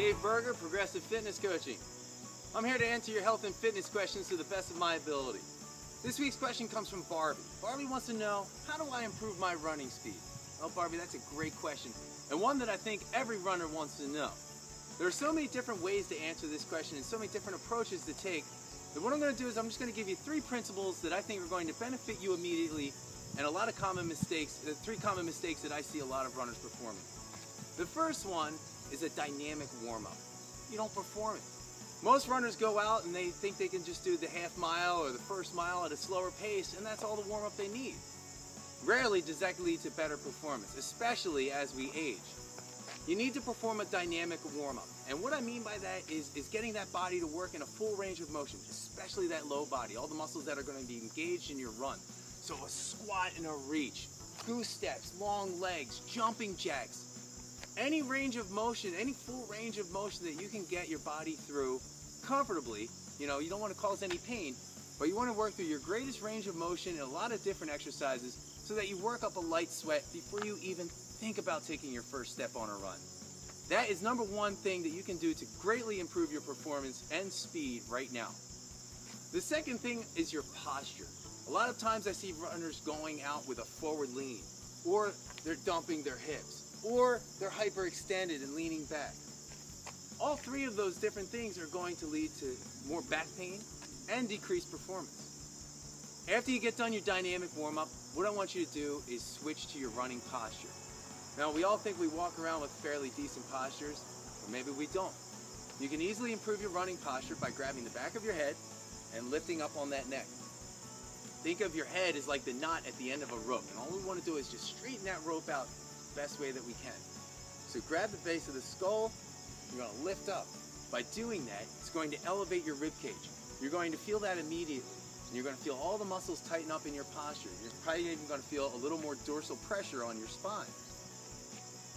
Dave Berger, Progressive Fitness Coaching. I'm here to answer your health and fitness questions to the best of my ability. This week's question comes from Barbie. Barbie wants to know, how do I improve my running speed? Well, Barbie, that's a great question, and one that I think every runner wants to know. There are so many different ways to answer this question and so many different approaches to take that what I'm going to do is I'm just going to give you three principles that I think are going to benefit you immediately, and a lot of common mistakes, three common mistakes that I see a lot of runners performing. The first one is a dynamic warm-up. You don't perform it. Most runners go out and they think they can just do the half mile or the first mile at a slower pace, and that's all the warm-up they need. Rarely does that lead to better performance, especially as we age. You need to perform a dynamic warm-up, and what I mean by that is getting that body to work in a full range of motion, especially that low body, all the muscles that are going to be engaged in your run. So a squat and a reach, goose steps, long legs, jumping jacks, any range of motion, any full range of motion that you can get your body through comfortably. You don't want to cause any pain, but you want to work through your greatest range of motion in a lot of different exercises so that you work up a light sweat before you even think about taking your first step on a run. That is number one thing that you can do to greatly improve your performance and speed right now. The second thing is your posture. A lot of times I see runners going out with a forward lean, or they're dumping their hips, or they're hyperextended and leaning back. All three of those different things are going to lead to more back pain and decreased performance. After you get done your dynamic warm-up, what I want you to do is switch to your running posture. Now, we all think we walk around with fairly decent postures, or maybe we don't. You can easily improve your running posture by grabbing the back of your head and lifting up on that neck. Think of your head as like the knot at the end of a rope, and all we want to do is just straighten that rope out the best way that we can. So grab the base of the skull, you're going to lift up. By doing that, it's going to elevate your rib cage. You're going to feel that immediately, and you're going to feel all the muscles tighten up in your posture. You're probably even going to feel a little more dorsal pressure on your spine.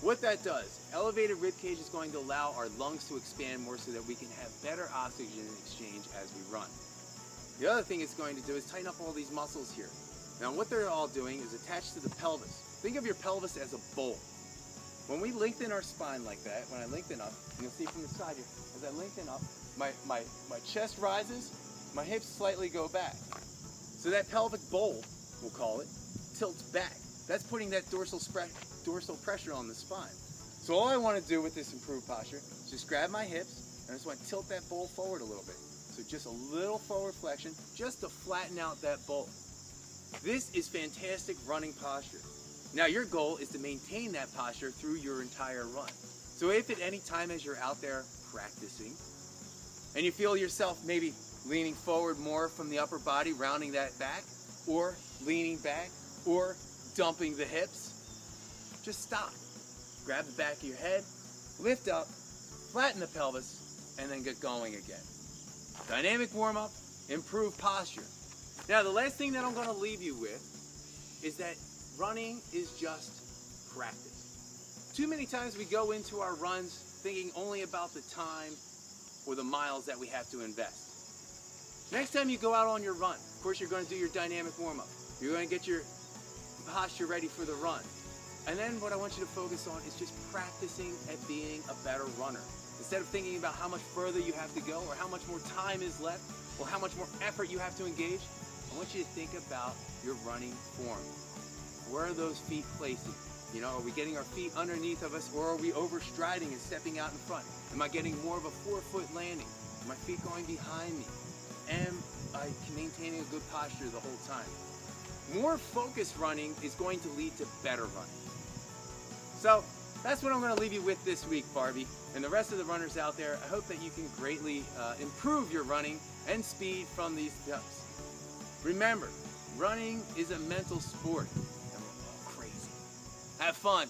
What that does, elevated rib cage is going to allow our lungs to expand more so that we can have better oxygen exchange as we run. The other thing it's going to do is tighten up all these muscles here. Now what they're all doing is attached to the pelvis. Think of your pelvis as a bowl. When we lengthen our spine like that, when I lengthen up, and you'll see from the side here, as I lengthen up, my chest rises, my hips slightly go back. So that pelvic bowl, we'll call it, tilts back. That's putting that dorsal pressure on the spine. So all I want to do with this improved posture is just grab my hips, and I just want to tilt that bowl forward a little bit. So just a little forward flexion, just to flatten out that bowl. This is fantastic running posture. Now your goal is to maintain that posture through your entire run. So if at any time as you're out there practicing, and you feel yourself maybe leaning forward more from the upper body, rounding that back, or leaning back, or dumping the hips, just stop. Grab the back of your head, lift up, flatten the pelvis, and then get going again. Dynamic warm-up, improve posture. Now the last thing that I'm going to leave you with is that running is just practice. Too many times we go into our runs thinking only about the time or the miles that we have to invest. Next time you go out on your run, of course you're going to do your dynamic warm-up. You're going to get your posture ready for the run. And then what I want you to focus on is just practicing at being a better runner. Instead of thinking about how much further you have to go, or how much more time is left, or how much more effort you have to engage, I want you to think about your running form. Where are those feet placing? Are we getting our feet underneath of us, or are we overstriding and stepping out in front? Am I getting more of a forefoot landing? Are my feet going behind me? Am I maintaining a good posture the whole time? More focused running is going to lead to better running. So that's what I'm going to leave you with this week, Barbie. And the rest of the runners out there, I hope that you can greatly improve your running and speed from these steps. Remember, running is a mental sport, and we're all crazy. Have fun.